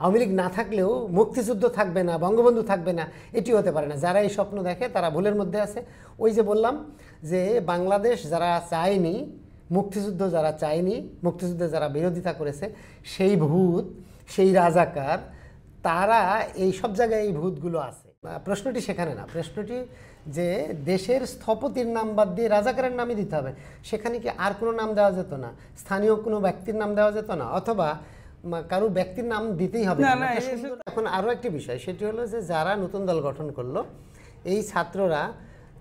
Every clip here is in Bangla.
আওয়ামী লীগ না থাকলেও মুক্তিযুদ্ধ থাকবে না, বঙ্গবন্ধু থাকবে না, এটি হতে পারে না। যারা এই স্বপ্ন দেখে তারা ভুলের মধ্যে আছে। ওই যে বললাম যে বাংলাদেশ যারা চায়নি, মুক্তিযুদ্ধ যারা চায়নি, মুক্তিযুদ্ধে যারা বিরোধিতা করেছে, সেই ভূত, সেই রাজাকার, তারা এই সব জায়গায় এই ভূতগুলো আছে। প্রশ্নটি সেখানে না, প্রশ্নটি যে দেশের স্থপতির নাম বাদ দিয়ে রাজাকারের নামই দিতে হবে। সেখানে কি আর কোনো নাম দেওয়া যেত না? স্থানীয় কোনো ব্যক্তির নাম দেওয়া যেত না? অথবা কারো ব্যক্তির নাম দিতেই হবে না? এখন আরও একটি বিষয়, সেটি হলো যে যারা নতুন দল গঠন করলো, এই ছাত্ররা,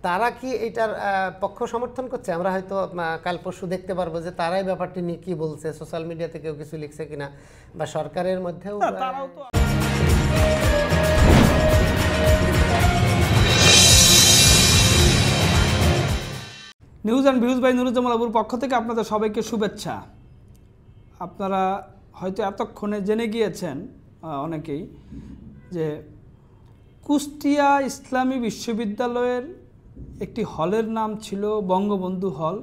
তারা কি এটার পক্ষ সমর্থন করছে? আমরা হয়তো কাল পরশু দেখতে পারবো যে তারাই ব্যাপারটি নিয়ে কী বলছে, সোশ্যাল মিডিয়াতে কেউ কিছু লিখছে কিনা, বা সরকারের মধ্যেও। News and views by Nuruzzaman আবুর পক্ষ থেকে আপনাদের সবাইকে শুভেচ্ছা। আপনারা হয়তো এতক্ষণে জেনে গিয়েছেন অনেকেই যে কুষ্টিয়া ইসলামী বিশ্ববিদ্যালয়ের একটি হলের নাম ছিল বঙ্গবন্ধু হল,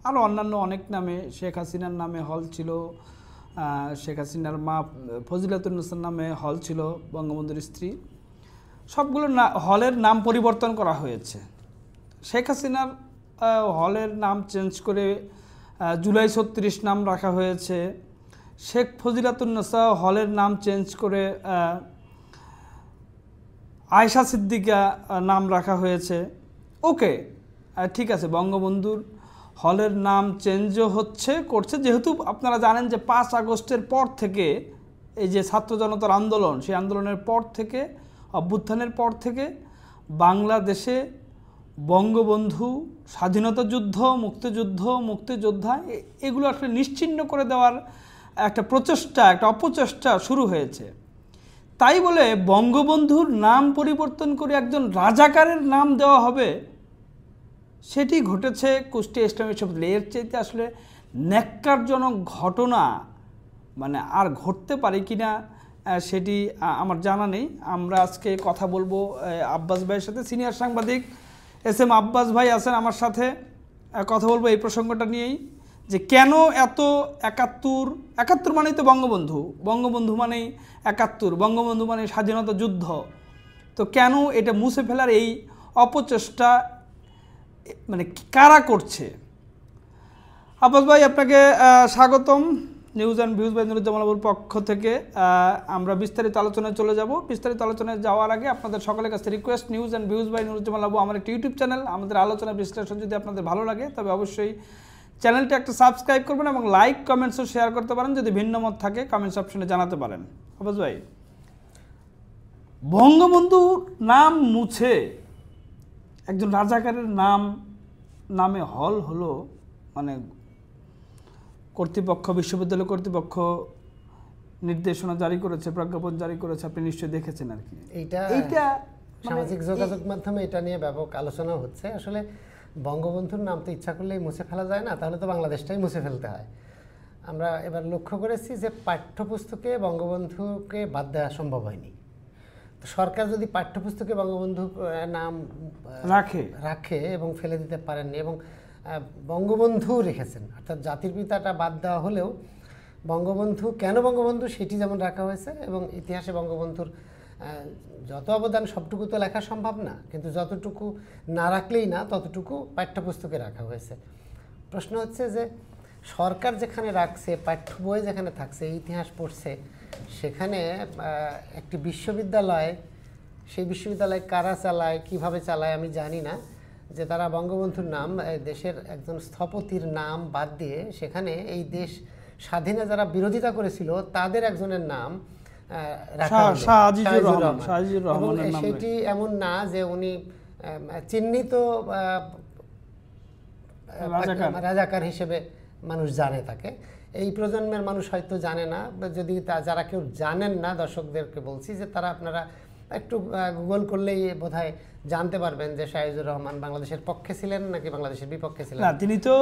আরও অন্যান্য অনেক নামে, শেখ হাসিনার নামে হল ছিল, শেখ হাসিনার মা ফজিলাতুন্নেসার নামে হল ছিল, বঙ্গবন্ধুর স্ত্রী, সবগুলো হলের নাম পরিবর্তন করা হয়েছে। শেখ হাসিনার হলের নাম চেঞ্জ করে জুলাই ৩৬ নাম রাখা হয়েছে। শেখ ফজিলাতুন্নেসা হলের নাম চেঞ্জ করে আয়েশা সিদ্দিকা নাম রাখা হয়েছে। ওকে, ঠিক আছে, বঙ্গবন্ধুর হলের নাম চেঞ্জও করছে, যেহেতু আপনারা জানেন যে ৫ আগস্টের পর থেকে এই যে ছাত্র জনতার আন্দোলন, সেই আন্দোলনের পর থেকে, অভ্যুত্থানের পর থেকে বাংলাদেশে বঙ্গবন্ধু, স্বাধীনতা যুদ্ধ, মুক্তিযুদ্ধ, মুক্তিযোদ্ধা, এগুলো আসলে নিশ্চিহ্ন করে দেওয়ার একটা প্রচেষ্টা, একটা অপচেষ্টা শুরু হয়েছে। তাই বলে বঙ্গবন্ধুর নাম পরিবর্তন করে একজন রাজাকারের নাম দেওয়া হবে, সেটি ঘটেছে কুষ্টিয়া ইসলামী বিশ্ববিদ্যালয়ে। এর চাইতে আসলে ন্যাক্কারজনক ঘটনা মানে আর ঘটতে পারে কিনা সেটি আমার জানা নেই। আমরা আজকে কথা বলবো আব্বাস ভাইয়ের সাথে, সিনিয়র সাংবাদিক SM আব্বাস ভাই আছেন আমার সাথে। কথা বলবো এই প্রসঙ্গটা নিয়েই, যে কেন এত ৭১ মানেই তো বঙ্গবন্ধু, বঙ্গবন্ধু মানেই ৭১, বঙ্গবন্ধু মানে স্বাধীনতা যুদ্ধ, তো কেন এটা মুছে ফেলার এই অপচেষ্টা মানে কারা করছে? আব্বাস ভাই, আপনাকে স্বাগতম news and views by Nuruzzaman আবুর পক্ষ থেকে। আমরা বিস্তারিত আলোচনায় চলে যাব। বিস্তারিত আলোচনায় যাওয়ার আগে আপনাদের সকলের কাছে request, news and views by Nuruzzaman Abu আমার একটি ইউটিউব চ্যানেল। আমাদের আলোচনা বিশ্লেষণ যদি আপনাদের ভালো লাগে তবে অবশ্যই চ্যানেলটি একটা সাবস্ক্রাইব করবেন এবং লাইক, কমেন্টসও শেয়ার করতে পারেন। যদি ভিন্ন মত থাকে কমেন্টস অপশনে জানাতে পারেন। আব্বাস ভাই, বঙ্গবন্ধুর নাম মুছে একজন রাজাকারের নামে হল হলো, মানে কর্তৃপক্ষ, বিশ্ববিদ্যালয় কর্তৃপক্ষ নির্দেশনা জারি করেছে, প্রজ্ঞাপন জারি করেছে, আপনি নিশ্চয়ই দেখেছেন আর কি। এইটা সামাজিক যোগাযোগ মাধ্যমে এটা নিয়ে ব্যাপক আলোচনা হচ্ছে। আসলে বঙ্গবন্ধুর নাম তো ইচ্ছা করলেই মুছে ফেলা যায় না, তাহলে তো বাংলাদেশটাই মুছে ফেলতে হয়। আমরা এবার লক্ষ্য করেছি যে পাঠ্যপুস্তকে বঙ্গবন্ধুকে বাদ দেওয়া সম্ভব হয়নি। তো সরকার যদি পাঠ্যপুস্তকে বঙ্গবন্ধু নাম রাখে এবং ফেলে দিতে পারেননি, এবং বঙ্গবন্ধু রেখেছেন, অর্থাৎ জাতির পিতাটা বাদ দেওয়া হলেও বঙ্গবন্ধু, কেন বঙ্গবন্ধু সেটি যেমন রাখা হয়েছে, এবং ইতিহাসে বঙ্গবন্ধুর যত অবদান সবটুকু তো লেখা সম্ভব না, কিন্তু যতটুকু না রাখলেই না ততটুকু পাঠ্যপুস্তকে রাখা হয়েছে। প্রশ্ন হচ্ছে যে সরকার যেখানে রাখছে, পাঠ্য বই যেখানে থাকছে, ইতিহাস পড়ছে, সেখানে একটি বিশ্ববিদ্যালয়, সেই বিশ্ববিদ্যালয় কারা চালায়, কিভাবে চালায় আমি জানি না, যে তারা বঙ্গবন্ধুর নাম, দেশের একজন স্থপতির নাম বাদ দিয়ে সেখানে এই দেশ স্বাধীনে যারা বিরোধিতা করেছিল তাদের একজনের নাম সেটি এমন না যে উনি চিহ্নিত রাজাকার হিসেবে মানুষ জানে তাকে। এই প্রজন্মের মানুষ হয়তো জানে না, যদি যারা কেউ জানেন না, দর্শকদেরকে বলছি যে তারা, আপনারা একটু গুগল করলেই বোধহয় জানতে পারবেন যে শাহিজুর রহমান বাংলাদেশের পক্ষে ছিলেন নাকি বাংলাদেশের বিপক্ষে ছিলেন। না, তিনি তো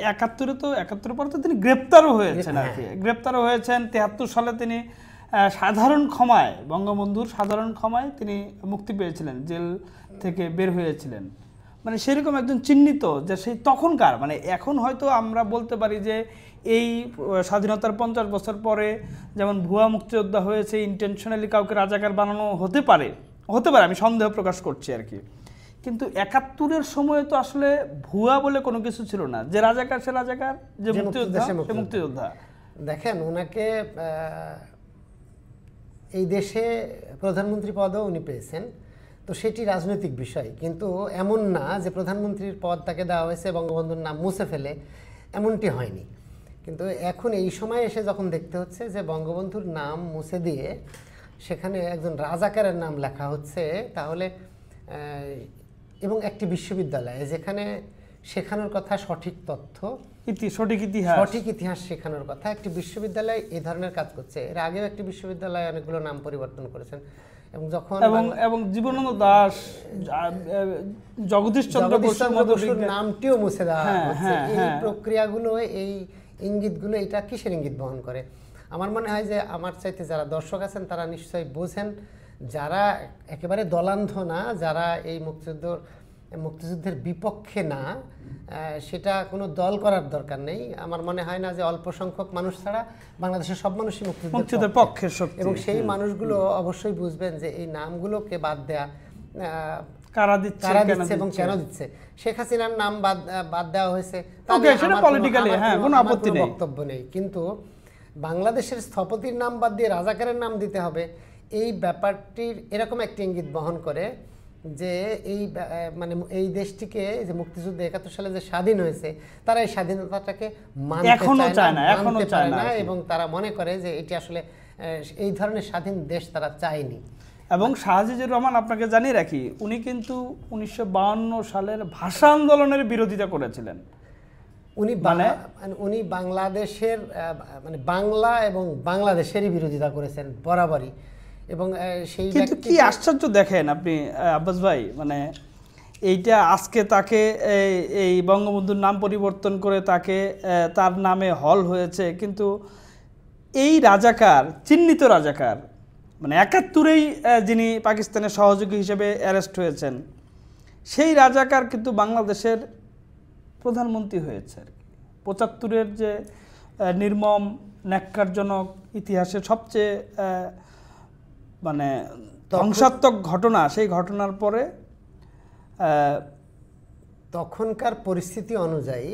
৭১ পর তো তিনি গ্রেপ্তারও হয়েছেন আর কি, গ্রেপ্তারও হয়েছেন। ৭৩ সালে তিনি সাধারণ ক্ষমায়, বঙ্গবন্ধুর সাধারণ ক্ষমায় তিনি মুক্তি পেয়েছিলেন, জেল থেকে বের হয়েছিলেন। মানে সেরকম একজন চিহ্নিত, যে সেই তখনকার, মানে এখন হয়তো আমরা বলতে পারি যে এই স্বাধীনতার 50 বছর পরে যেমন ভুয়া মুক্তিযোদ্ধা হয়েছে, ইন্টেনশনালি কাউকে রাজাকার বানানো হতে পারে, আমি সন্দেহ প্রকাশ করছি আর কি। কিন্তু 71-এর সময় তো আসলে ভুয়া বলে কোনো কিছু ছিল না, যে রাজাকার সে রাজাকার, যে মুক্তিযোদ্ধা সে মুক্তিযোদ্ধা। দেখেন, ওনাকে এই দেশে প্রধানমন্ত্রী পদও উনি পেয়েছেন, তো সেটি রাজনৈতিক বিষয়, কিন্তু এমন না যে প্রধানমন্ত্রীর পদ তাকে দেওয়া হয়েছে বঙ্গবন্ধুর নাম মুছে ফেলে, এমনটি হয়নি। কিন্তু এখন এই সময় এসে যখন দেখতে হচ্ছে যে বঙ্গবন্ধুর নাম মুছে দিয়ে সেখানে একজন রাজাকারের নাম লেখা হচ্ছে, তাহলে এবং একটি বিশ্ববিদ্যালয়ে যেখানে শেখানোর কথা সঠিক তথ্য, সঠিক ইতিহাস শেখানোর কথা, একটি বিশ্ববিদ্যালয় এই ধরনের কাজ করছে। এর আগেও একটি বিশ্ববিদ্যালয়ে অনেকগুলো নাম পরিবর্তন করেছেন, এবং যখন এবং জীবনানন্দ দাশ, জগদীশ চন্দ্র বসুর নামটিও মুছে দেওয়া হচ্ছে। এই প্রক্রিয়াগুলো, এই ইঙ্গিতগুলো, এটা কিসের ইঙ্গিত বহন করে? আমার মনে হয় যে আমার চাইতে যারা দর্শক আছেন তারা নিশ্চয়ই বোঝেন, যারা একেবারে দলান্ধ না, যারা এই মুক্তিযুদ্ধের বিপক্ষে না, সেটা কোনো দল করার দরকার নেই। আমার মনে হয় না যে অল্প সংখ্যক মানুষ ছাড়া বাংলাদেশের সব মানুষই মুক্তিযুদ্ধের পক্ষে, এবং সেই মানুষগুলো অবশ্যই বুঝবেন যে এই নামগুলোকে বাদ দেয়া কারা দিচ্ছে এবং কেন দিচ্ছে। শেখ হাসিনার নাম বাদ দেওয়া হয়েছে, কোনো বক্তব্য নেই, কিন্তু বাংলাদেশের স্থপতির নাম বাদ দিয়ে রাজাকারের নাম দিতে হবে, এই ব্যাপারটির এরকম একটি ইঙ্গিত বহন করে যে এই মানে এই দেশটিকে যে মুক্তিযুদ্ধে 71 সালে যে স্বাধীন হয়েছে, তারা এই স্বাধীনতাটাকে মানতে চায় না, এবং তারা মনে করে যে এটি আসলে এই ধরনের স্বাধীন দেশ তারা চায়নি। এবং শাহজিজুর রহমান, আপনাকে জানিয়ে রাখি, উনি কিন্তু 1952 সালের ভাষা আন্দোলনের বিরোধিতা করেছিলেন। উনি বাংলাদেশের মানে বাংলা এবং বাংলাদেশেরই বিরোধিতা করেছেন বরাবরই। এবং সেই কিন্তু কি আশ্চর্য দেখেন আপনি আব্বাস ভাই, মানে এইটা আজকে তাকে এই বঙ্গবন্ধুর নাম পরিবর্তন করে তাকে তার নামে হল হয়েছে, কিন্তু এই রাজাকার, চিহ্নিত রাজাকার, মানে 71-এই যিনি পাকিস্তানের সহযোগী হিসেবে অ্যারেস্ট হয়েছেন, সেই রাজাকার কিন্তু বাংলাদেশের প্রধানমন্ত্রী হয়েছে আর কি। 75-এর যে নির্মম ন্যাক্কারজনক ইতিহাসের সবচেয়ে মানে ধ্বংসাত্মক ঘটনা, সেই ঘটনার পরে তখনকার পরিস্থিতি অনুযায়ী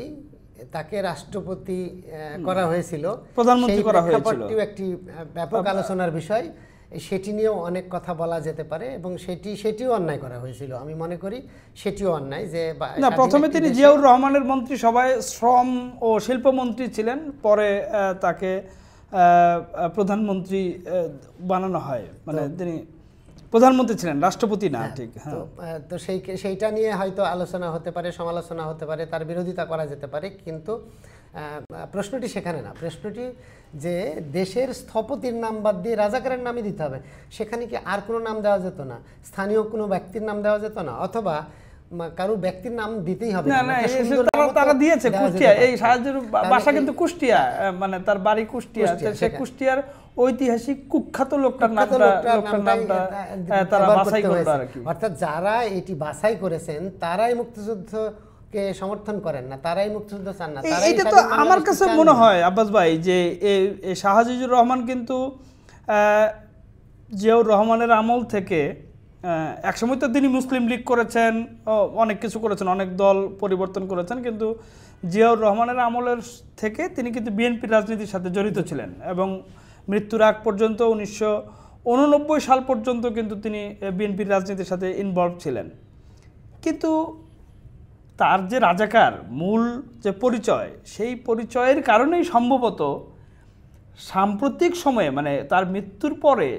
তাকে রাষ্ট্রপতি করা হয়েছিল, প্রধানমন্ত্রী করা হয়েছিল, একটি ব্যাপক আলোচনার বিষয়। সেটি নিয়েও অনেক কথা বলা যেতে পারে, এবং সেটিও অন্যায় করা হয়েছিল। আমি মনে করি সেটিও অন্যায় যে না, প্রথমে তিনি জিয়াউর রহমানের মন্ত্রী সভায় শ্রম ও শিল্পমন্ত্রী ছিলেন, পরে তাকে প্রধানমন্ত্রী বানানো হয়, মানে তিনি প্রধানমন্ত্রী ছিলেন, রাষ্ট্রপতি না। ঠিক, তো সেইটা নিয়ে হয়তো আলোচনা হতে পারে, সমালোচনা হতে পারে, তার বিরোধিতা করা যেতে পারে, কিন্তু প্রশ্নটি সেখানে না। প্রশ্নটি যে দেশের স্থপতির নাম বাদ দিয়ে রাজাকারের নামই দিতে হবে, সেখানে কি আর কোনো নাম দেওয়া যেত না? স্থানীয় কোনো ব্যক্তির নাম দেওয়া যেত না? অথবা কারো ব্যক্তির নাম দিতেই হবে? তারা দিয়েছে কুষ্টিয়া, এই সাহায্যের বাসা কিন্তু কুষ্টিয়া, মানে তার বাড়ি কুষ্টিয়া, সে কুষ্টিয়ার ঐতিহাসিক কুখ্যাত লোকটার নামটা তারা বাছাই করলো আর কি। অর্থাৎ যারা এটি বাছাই করেছেন তারাই মুক্তিযুদ্ধকে সমর্থন করেন না, তারাই মুক্তিযুদ্ধ চান না। এটা তো আমার কাছে মনে হয় আব্বাস ভাই যে শাহজিজুর রহমান কিন্তু জিয়াউর রহমানের আমল থেকে, একসময় তো তিনি মুসলিম লীগ করেছেন, অনেক কিছু করেছেন, অনেক দল পরিবর্তন করেছেন, কিন্তু জিয়াউর রহমানের আমলের থেকে তিনি কিন্তু বিএনপির রাজনীতির সাথে জড়িত ছিলেন, এবং মৃত্যুর আগ পর্যন্ত 1989 সাল পর্যন্ত কিন্তু তিনি বিএনপির রাজনীতির সাথে ইনভলভ ছিলেন। কিন্তু তার যে রাজাকার মূল যে পরিচয়, সেই পরিচয়ের কারণেই সম্ভবত সাম্প্রতিক সময়ে, মানে তার মৃত্যুর পরে,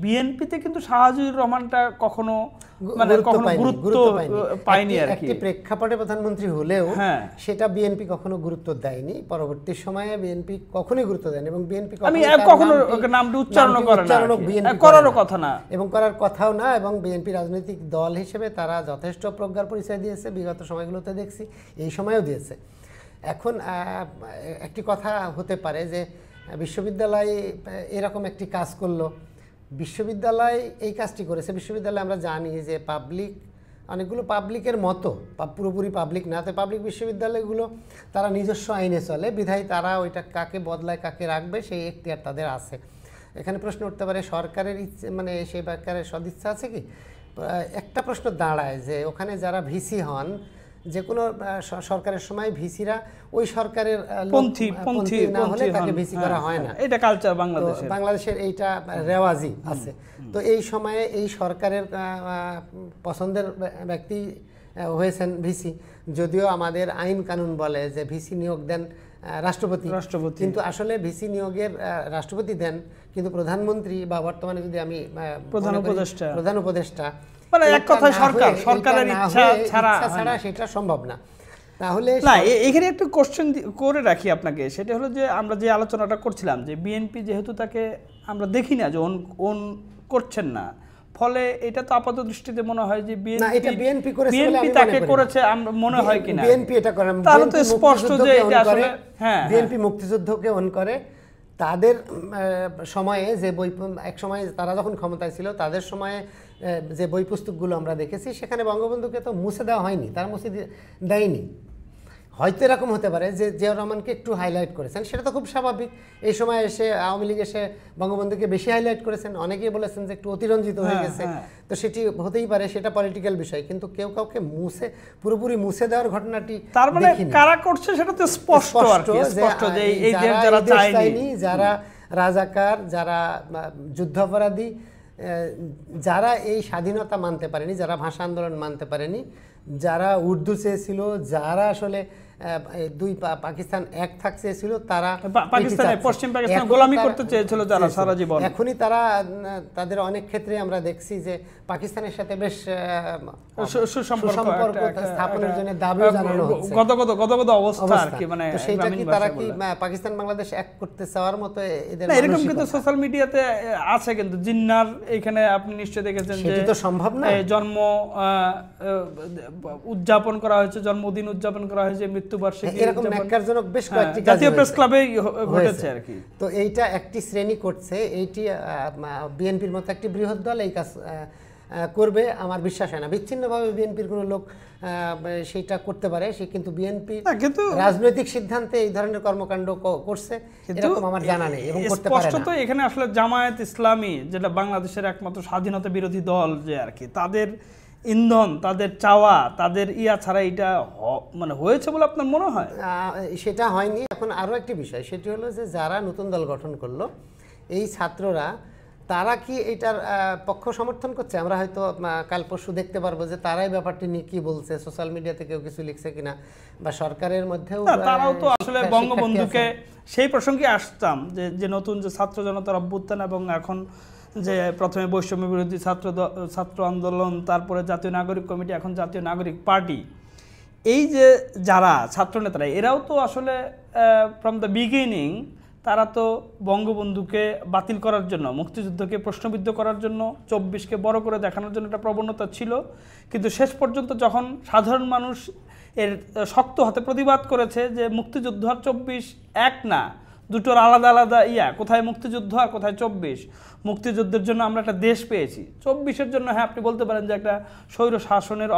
বিএনপিতে কিন্তু শাহজিজুর রহমানটা কখনো গুরুত্ব পায়নি আর কি। একটি প্রেক্ষাপটে প্রধানমন্ত্রী হলেও সেটা বিএনপি কখনো গুরুত্ব দেয়নি। পরবর্তী সময়ে বিএনপি কখনোই গুরুত্ব দেয়নি, এবং বিএনপি কখনো নামটি উচ্চারণ করার কথা না, এবং করার কথাও না। এবং বিএনপি রাজনৈতিক দল হিসেবে তারা যথেষ্ট প্রজ্ঞার পরিচয় দিয়েছে, বিগত সময়গুলোতে দেখছি, এই সময়েও দিয়েছে। এখন একটি কথা হতে পারে যে বিশ্ববিদ্যালয় এরকম একটি কাজ করলো, বিশ্ববিদ্যালয় এই কাজটি করেছে। বিশ্ববিদ্যালয় আমরা জানি যে পাবলিক অনেকগুলো পাবলিকের মতো, পুরোপুরি পাবলিক না, তো পাবলিক বিশ্ববিদ্যালয়গুলো তারা নিজস্ব আইনে চলে, বিধায় তারা ওইটা কাকে বদলায় কাকে রাখবে সেই এখতিয়ার তাদের আছে। এখানে প্রশ্ন উঠতে পারে সরকারের ইচ্ছে, মানে সেই ব্যাপারের সদিচ্ছা আছে কি? একটা প্রশ্ন দাঁড়ায় যে ওখানে যারা ভিসি হন, যে কোনো সরকারের সময় ভিসিরা ওই সরকারের পন্থী না হলে তাকে ভিসি করা হয় না, এটা কালচার বাংলাদেশের এইটা রেওয়াজি আছে। তো এই সময়ে এই সরকারের পছন্দের ব্যক্তি হয়েছেন ভিসি, যদিও আমাদের আইন কানুন বলে যে ভিসি নিয়োগ দেন রাষ্ট্রপতি, কিন্তু আসলে ভিসি নিয়োগের রাষ্ট্রপতি দেন, কিন্তু প্রধানমন্ত্রী বা বর্তমানে যদি আমি প্রধান উপদেষ্টা, মানে এক কথায় সরকারের ইচ্ছা ছাড়া সেটা সম্ভব না। তাহলে না, এখানে একটু কোশ্চেন করে রাখি আপনাকে, সেটা হলো যে আমরা যে আলোচনাটা করছিলাম যে বিএনপি যেহেতু তাকে আমরা দেখি না যে ওন করছেন না, ফলে এটা তো আপাত দৃষ্টিতে মনে হয় যে বিএনপি তাকে করেছে আমরা মনে হয় কিনা, বিএনপি এটা করে, তাহলে তো স্পষ্ট যে এটা আসলে বিএনপি মুক্তিযুদ্ধকে অন করে। তাদের সময়ে যে বই, এক সময় তারা যখন ক্ষমতায় ছিল তাদের সময়ে যে বই পুস্তকগুলো আমরা দেখেছি সেখানে বঙ্গবন্ধুকে তো মুছে দেওয়া হয়নি, তারা মুছে দেয়নি। হয়তো এরকম হতে পারে যে জিয়াউর রহমানকে একটু হাইলাইট করেছেন, সেটা তো খুব স্বাভাবিক। এই সময় এসে আওয়ামী লীগ এসে বঙ্গবন্ধুকে বেশি হাইলাইট করেছেন, অনেকেই বলেছেন যে একটু অতিরঞ্জিত হয়ে গেছে, তো সেটি হতেই পারে, সেটা পলিটিক্যাল বিষয়। কিন্তু কেউ কাউকে পুরোপুরি মুছে দেওয়ার ঘটনাটি তার মানে কারা করছে সেটা তো স্পষ্ট যে এই যারা চায়নি, যারা রাজাকার, যারা যুদ্ধাপরাধী, যারা এই স্বাধীনতা মানতে পারেনি, যারা ভাষা আন্দোলন মানতে পারেনি, যারা উর্দু চেয়েছিল, যারা আসলে দুই পাকিস্তান এক থাকতে চেয়েছিল, তারা পশ্চিম পাকিস্তান গোলামি করতে চেয়েছিল যারা সারা জীবন, এখনই তারা তাদের অনেক ক্ষেত্রে আমরা দেখছি যে পাকিস্তানের সাথে বেশ সুসম্পর্ক স্থাপনের জন্য দাবিও জানানো হচ্ছে, গদগদ অবস্থা আর কি। মানে সেইটা কি তারা কি পাকিস্তান বাংলাদেশ এক করতে চাওয়ার মতো এদের এরকম কিন্তু সোশ্যাল মিডিয়াতে আছে, কিন্তু জিন্নার এখানে আপনি নিশ্চয়ই দেখেছেন যে তো সম্ভব না, জন্ম উদযাপন করা হয়েছে, জন্মদিন উদযাপন করা হয়েছে, মৃত্যুবার্ষিকী, এরকম ন্যাক্কারজনক বেশ কয়েকটি কাজ জাতীয় প্রেস ক্লাবে ঘটেছে আর কি। তো এইটা একটি শ্রেণী করছে, এইটি বিএনপির মতো একটি বৃহৎ দল এই কাজ করবে আমার বিশ্বাস হয় না। বিচ্ছিন্নভাবে বিএনপির কোনো লোক সেইটা করতে পারে, সে কিন্তু বিএনপি রাজনৈতিক সিদ্ধান্তে এই ধরনের কর্মকাণ্ড করছে এরকম আমার জানা নেই এবং করতে পারে না। স্পষ্টত এখানে আসলে জামায়াত ইসলামী, যেটা বাংলাদেশের একমাত্র স্বাধীনতা বিরোধী দল যে আর কি, তাদের ইন্ধন, তাদের চাওয়া, তাদের ছাড়া এটা মানে হয়েছে বলে আপনার মনে হয়? সেটা হয়নি। এখন আরও একটি বিষয়, সেটি হলো যে যারা নতুন দল গঠন করলো, এই ছাত্ররা, তারা কি এটার পক্ষ সমর্থন করছে? আমরা হয়তো কাল পরশু দেখতে পারবো যে তারাই ব্যাপারটি নিয়ে কি বলছে, সোশ্যাল মিডিয়াতে কেউ কিছু লিখছে কিনা, বা সরকারের মধ্যেও তারাও তো আসলে বঙ্গবন্ধুকে সেই প্রসঙ্গে আসতাম যে নতুন যে ছাত্র জনতার অভ্যুত্থান এবং এখন যে প্রথমে বৈষম্য বিরোধী ছাত্র আন্দোলন, তারপরে জাতীয় নাগরিক কমিটি, এখন জাতীয় নাগরিক পার্টি, এই যে যারা ছাত্রনেতারা, এরাও তো আসলে ফ্রম দ্য বিগিনিং তারা তো বঙ্গবন্ধুকে বাতিল করার জন্য, মুক্তিযুদ্ধকে প্রশ্নবিদ্ধ করার জন্য, 24কে বড় করে দেখানোর জন্য একটা প্রবণতা ছিল। কিন্তু শেষ পর্যন্ত যখন সাধারণ মানুষ এর শক্ত হাতে প্রতিবাদ করেছে যে মুক্তিযুদ্ধ আর 24 এক না, দুটোর আলাদা আলাদা কোথায় মুক্তিযুদ্ধ আর কোথায় 24, মুক্তিযুদ্ধের জন্য আমরা একটা দেশ পেয়েছি, 24-এর জন্য হ্যাঁ আপনি বলতে পারেন যে একটা স্বৈর শাসনের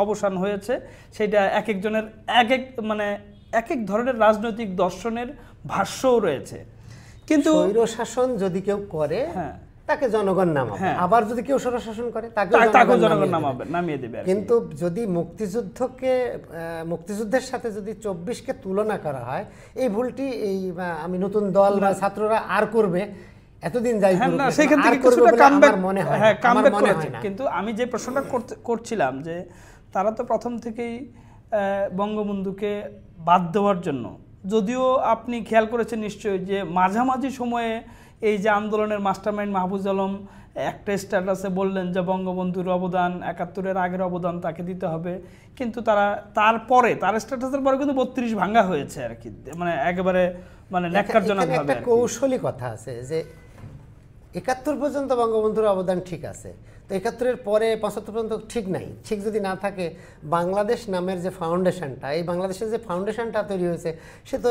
অবসান হয়েছে। সেটা এক একজনের এক এক ধরনের রাজনৈতিক দর্শনের ভাষ্যও রয়েছে। কিন্তু স্বৈর শাসন যদি কেউ করে তাকে জনগণ নামাবে, আবার যদি কেউ স্বৈর শাসন করে তাকে জনগণ নামিয়ে দেবে। কিন্তু যদি মুক্তিযুদ্ধের সাথে যদি 24কে তুলনা করা হয়, এই ভুলটি আমি নতুন দল বা ছাত্ররা আর করবে, এতদিন যাই সেখান থেকে কিছুটা কামব্যাক করেছে। কিন্তু আমি যে প্রশ্নটা করছিলাম যে তারা তো প্রথম থেকেই বঙ্গবন্ধুকে বাদ দেওয়ার জন্য, যদিও আপনি খেয়াল করেছেন নিশ্চয়ই যে মাঝামাঝি সময়ে এই যে আন্দোলনের মাস্টারমাইন্ড মাহফুজ আলম একটা স্ট্যাটাসে বললেন যে বঙ্গবন্ধুর অবদান, ৭১-এর আগের অবদান তাকে দিতে হবে, কিন্তু তারপরে তার স্ট্যাটাসের পরে কিন্তু 32 ভাঙা হয়েছে আর কি, মানে একেবারে ন্যাক্কারজনকভাবে। একটা কৌশলী কথা আছে যে ৭১ পর্যন্ত বঙ্গবন্ধুর অবদান ঠিক আছে, তো ৭১-এর পরে ৭৫ পর্যন্ত ঠিক নাই। ঠিক যদি না থাকে, বাংলাদেশ নামের যে ফাউন্ডেশনটা, এই বাংলাদেশের যে ফাউন্ডেশনটা তৈরি হয়েছে, সে তো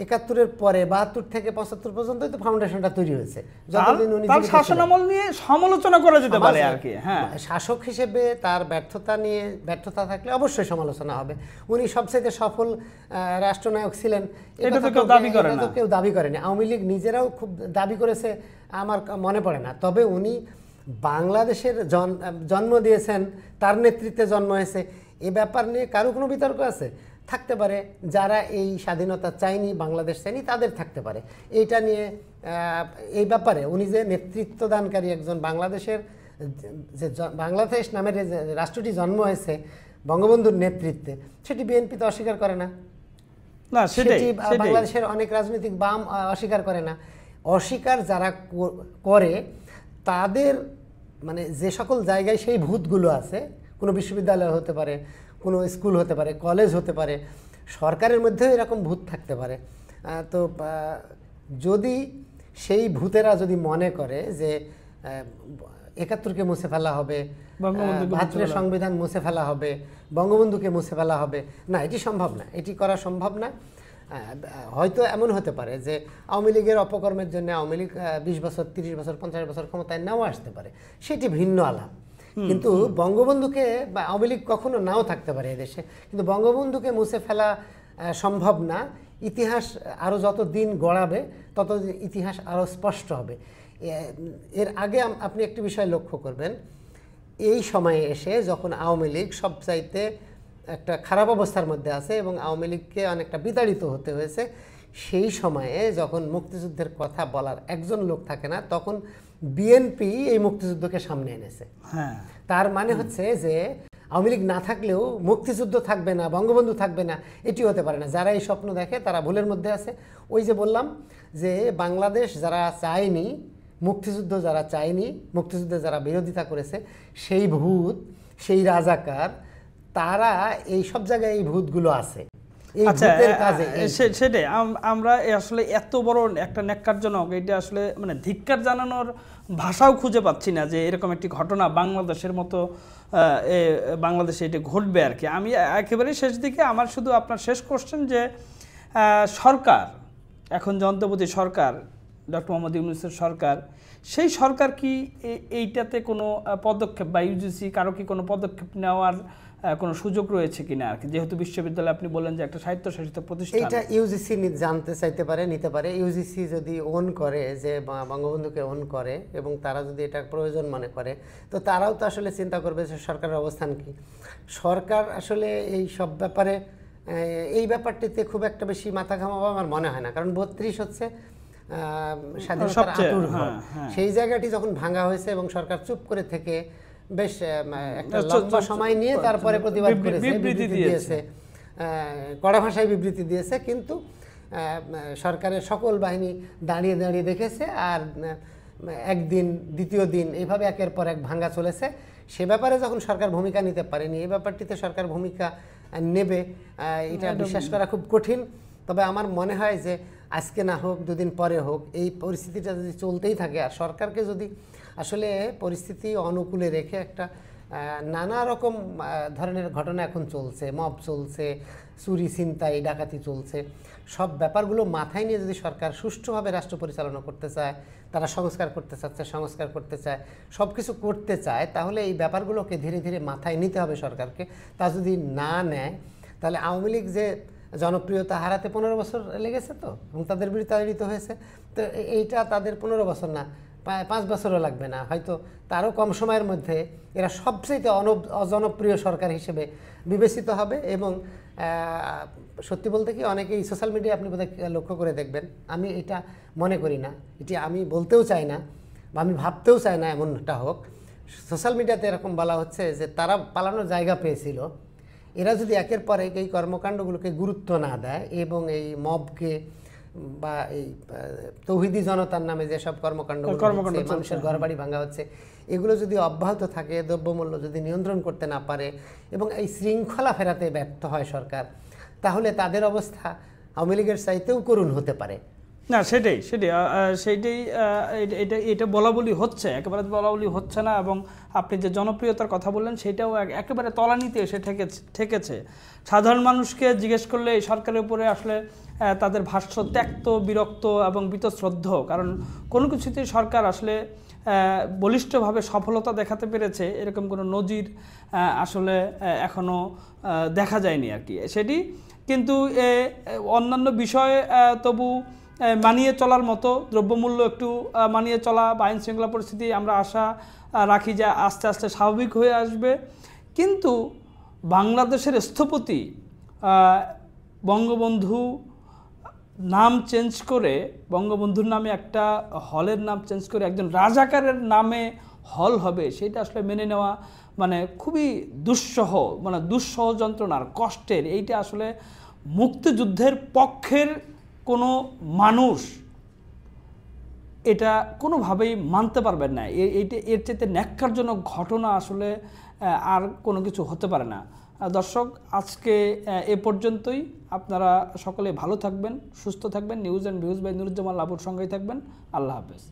71-এর পরে 72 থেকে 75 পর্যন্তই তো ফাউন্ডেশনটা তৈরি হয়েছে। যতদিন উনি তার জীবিত শাসনামল নিয়ে সমালোচনা করা যেতে পারে আর কি। হ্যাঁ, শাসক হিসেবে তার ব্যর্থতা থাকলে অবশ্যই সমালোচনা হবে। উনি সবচেয়ে সফল রাষ্ট্রনায়ক ছিলেন, এটা তো কেউ দাবি করে না। কেউ দাবি করেনি। আওয়ামী লীগ নিজেরাও খুব দাবি করেছে, আমার মনে পড়ে না। তবে উনি বাংলাদেশের জন্ম দিয়েছেন, তার নেতৃত্বে জন্ম হয়েছে, এ ব্যাপার নিয়ে কারো কোনো বিতর্ক আছে? থাকতে পারে। যারা এই স্বাধীনতা চায়নি, বাংলাদেশ চায়নি, তাদের থাকতে পারে। এইটা নিয়ে এই ব্যাপারে উনি যে নেতৃত্ব দানকারী একজন, বাংলাদেশের যে বাংলাদেশ নামের যে রাষ্ট্রটি জন্ম হয়েছে বঙ্গবন্ধুর নেতৃত্বে, সেটি বিএনপি তো অস্বীকার করে না। সেটি বাংলাদেশের অনেক রাজনৈতিক বাম অস্বীকার করে না। অস্বীকার যারা করে তাদের মানে যে সকল জায়গায় সেই ভূতগুলো আছে, কোনো বিশ্ববিদ্যালয় হতে পারে, কোনো স্কুল হতে পারে, কলেজ হতে পারে, সরকারের মধ্যেও এরকম ভূত থাকতে পারে। তো যদি সেই ভূতেরা যদি মনে করে যে 71-কে মুছে ফেলা হবে, 72-এর সংবিধান মুছে ফেলা হবে, বঙ্গবন্ধুকে মুছে ফেলা হবে, না, এটি সম্ভব না, এটি করা সম্ভব না। হয়তো এমন হতে পারে যে আওয়ামী লীগের অপকর্মের জন্য আওয়ামী লীগ 20 বছর, 30 বছর, 50 বছর ক্ষমতায় নাও আসতে পারে, সেটি ভিন্ন আলাপ। কিন্তু বঙ্গবন্ধুকে বা আওয়ামী লীগ কখনো নাও থাকতে পারে এদেশে, কিন্তু বঙ্গবন্ধুকে মুছে ফেলা সম্ভব না। ইতিহাস আরও যত দিন গড়াবে তত ইতিহাস আরও স্পষ্ট হবে। এর আগে আপনি একটি বিষয় লক্ষ্য করবেন, এই সময়ে এসে যখন আওয়ামী লীগ সবচাইতে একটা খারাপ অবস্থার মধ্যে আছে এবং আওয়ামী লীগকে অনেকটা বিতাড়িত হতে হয়েছে, সেই সময়ে যখন মুক্তিযুদ্ধের কথা বলার একজন লোক থাকে না, তখন বিএনপি এই মুক্তিযুদ্ধকে সামনে এনেছে। তার মানে হচ্ছে যে আওয়ামী লীগ না থাকলেও মুক্তিযুদ্ধ থাকবে না, বঙ্গবন্ধু থাকবে না, এটি হতে পারে না। যারা এই স্বপ্ন দেখে তারা ভুলের মধ্যে আছে। ওই যে বললাম যে বাংলাদেশ যারা চায়নি, মুক্তিযুদ্ধ যারা চায়নি, মুক্তিযুদ্ধে যারা বিরোধিতা করেছে, সেই ভূত, সেই রাজাকার, তারা এই সব জায়গায় এই ভূতগুলো আছে। আচ্ছা, সেটাই আমরা আসলে এত বড় একটা ন্যাক্কারজনক, এটা আসলে মানে ধিক্কার জানানোর ভাষাও খুঁজে পাচ্ছি না যে এরকম একটি ঘটনা বাংলাদেশের মতো বাংলাদেশে এটা ঘটবে আর কি। আমি একেবারে শেষ দিকে আমার শুধু আপনার শেষ কোশ্চেন যে সরকার, এখন যে অন্তর্বর্তী সরকার, ডক্টর মোহাম্মদ ইউনূসের সরকার, সেই সরকার কি এইটাতে কোনো পদক্ষেপ বা ইউজিসি কারো কি কোনো পদক্ষেপ নেওয়ার কোনো সুযোগ রয়েছে কিনা আর কি? যেহেতু বিশ্ববিদ্যালয় আপনি বললেন যে একটা স্বায়ত্তশাসিত প্রতিষ্ঠান, এটা ইউজিসি জানতে চাইতে পারে, নিতে পারে। ইউজিসি যদি ওন করে, যে বঙ্গবন্ধুকে ওন করে, এবং তারা যদি এটা প্রয়োজন মনে করে, তো তারাও তো আসলে চিন্তা করবে যে সরকারের অবস্থান কি। সরকার আসলে এই সব ব্যাপারে, এই ব্যাপারটিতে খুব একটা বেশি মাথা ঘামাবো আমার মনে হয় না, কারণ 32 হচ্ছে স্বাধীনতার আতুর ঘর। সেই জায়গাটি যখন ভাঙা হয়েছে এবং সরকার চুপ করে থেকে বেশ একটা লম্বা সময় নিয়ে তারপরে প্রতিবাদ করেছে, বিবৃতি দিয়েছে, কড়া ভাষায় বিবৃতি দিয়েছে, কিন্তু সরকারের সকল বাহিনী দাঁড়িয়ে দাঁড়িয়ে দেখেছে, আর একদিন দ্বিতীয় দিন এইভাবে একের পর এক ভাঙা চলেছে। সে ব্যাপারে যখন সরকার ভূমিকা নিতে পারেনি, এই ব্যাপারটিতে সরকার ভূমিকা নেবে এটা বিশ্বাস করা খুব কঠিন। তবে আমার মনে হয় যে আজকে না হোক, দুদিন পরে হোক, এই পরিস্থিতিটা যদি চলতেই থাকে, আর সরকারকে যদি আসলে পরিস্থিতি অনুকূলে রেখে একটা নানা রকম ধরনের ঘটনা এখন চলছে, মব চলছে, চুরি ছিনতাই ডাকাতি চলছে, সব ব্যাপারগুলো মাথায় নিয়ে যদি সরকার সুষ্ঠুভাবে রাষ্ট্র পরিচালনা করতে চায়, তারা সংস্কার করতে চাচ্ছে, সংস্কার করতে চায়, সব কিছু করতে চায়, তাহলে এই ব্যাপারগুলোকে ধীরে ধীরে মাথায় নিতে হবে সরকারকে। তা যদি না নেয়, তাহলে আওয়ামী লীগ যে জনপ্রিয়তা হারাতে 15 বছর লেগেছে তো, এবং তাদের বিতাড়িত হয়েছে, তো এইটা তাদের 15 বছর না, 5 বছরও লাগবে না, হয়তো তারও কম সময়ের মধ্যে এরা সবচেয়ে অজনপ্রিয় সরকার হিসেবে বিবেচিত হবে। এবং সত্যি বলতে কি, অনেকেই সোশ্যাল মিডিয়া আপনি বোধহয় লক্ষ্য করে দেখবেন, আমি এটা মনে করি না, এটি আমি বলতেও চাই না বা আমি ভাবতেও চাই না এমনটা হোক। সোশ্যাল মিডিয়াতে এরকম বলা হচ্ছে যে তারা পালানোর জায়গা পেয়েছিল, এরা যদি একের পর এক এই কর্মকাণ্ডগুলোকে গুরুত্ব না দেয় এবং এই মবকে বা এই তৌহিদি জনতার নামে যেসব কর্মকাণ্ড, মানুষের ঘরবাড়ি ভাঙা হচ্ছে, এগুলো যদি অব্যাহত থাকে, দ্রব্যমূল্য যদি নিয়ন্ত্রণ করতে না পারে এবং এই শৃঙ্খলা ফেরাতে ব্যর্থ হয় সরকার, তাহলে তাদের অবস্থা আওয়ামী লীগের চাইতেও করুণ হতে পারে। না সেটাই সেটাই সেইটাই এটা এটা বলা বলি হচ্ছে, একেবারে বলা বলি হচ্ছে না। এবং আপনি যে জনপ্রিয়তার কথা বললেন সেটাও একেবারে তলানিতে এসে ঠেকেছে। সাধারণ মানুষকে জিজ্ঞেস করলে এই সরকারের উপরে আসলে তাদের ভাষ্য ত্যক্ত, বিরক্ত এবং বীতশ্রদ্ধ। কারণ কোনো কিছুতেই সরকার আসলে বলিষ্ঠভাবে সফলতা দেখাতে পেরেছে এরকম কোনো নজির আসলে এখনও দেখা যায়নি আর কি। সেটি কিন্তু অন্যান্য বিষয়ে তবু মানিয়ে চলার মতো, দ্রব্যমূল্য একটু মানিয়ে চলা বা আইন শৃঙ্খলা পরিস্থিতি আমরা আশা রাখি যে আস্তে আস্তে স্বাভাবিক হয়ে আসবে। কিন্তু বাংলাদেশের স্থপতি বঙ্গবন্ধু নাম চেঞ্জ করে, বঙ্গবন্ধুর নামে একটা হলের নাম চেঞ্জ করে একজন রাজাকারের নামে হল হবে, সেটা আসলে মেনে নেওয়া মানে খুবই দুঃসহ, মানে দুঃসহ যন্ত্রণার কষ্টের। এইটা আসলে মুক্তিযুদ্ধের পক্ষের কোনো মানুষ এটা কোনোভাবেই মানতে পারবেন না। এইটা এর চেয়ে ন্যাক্কারজনক ঘটনা আসলে আর কোনো কিছু হতে পারে না। দর্শক, আজকে এ পর্যন্তই। আপনারা সকলে ভালো থাকবেন, সুস্থ থাকবেন। News and views by Nuruzzaman Labu সঙ্গেই থাকবেন। আল্লাহ হাফেজ।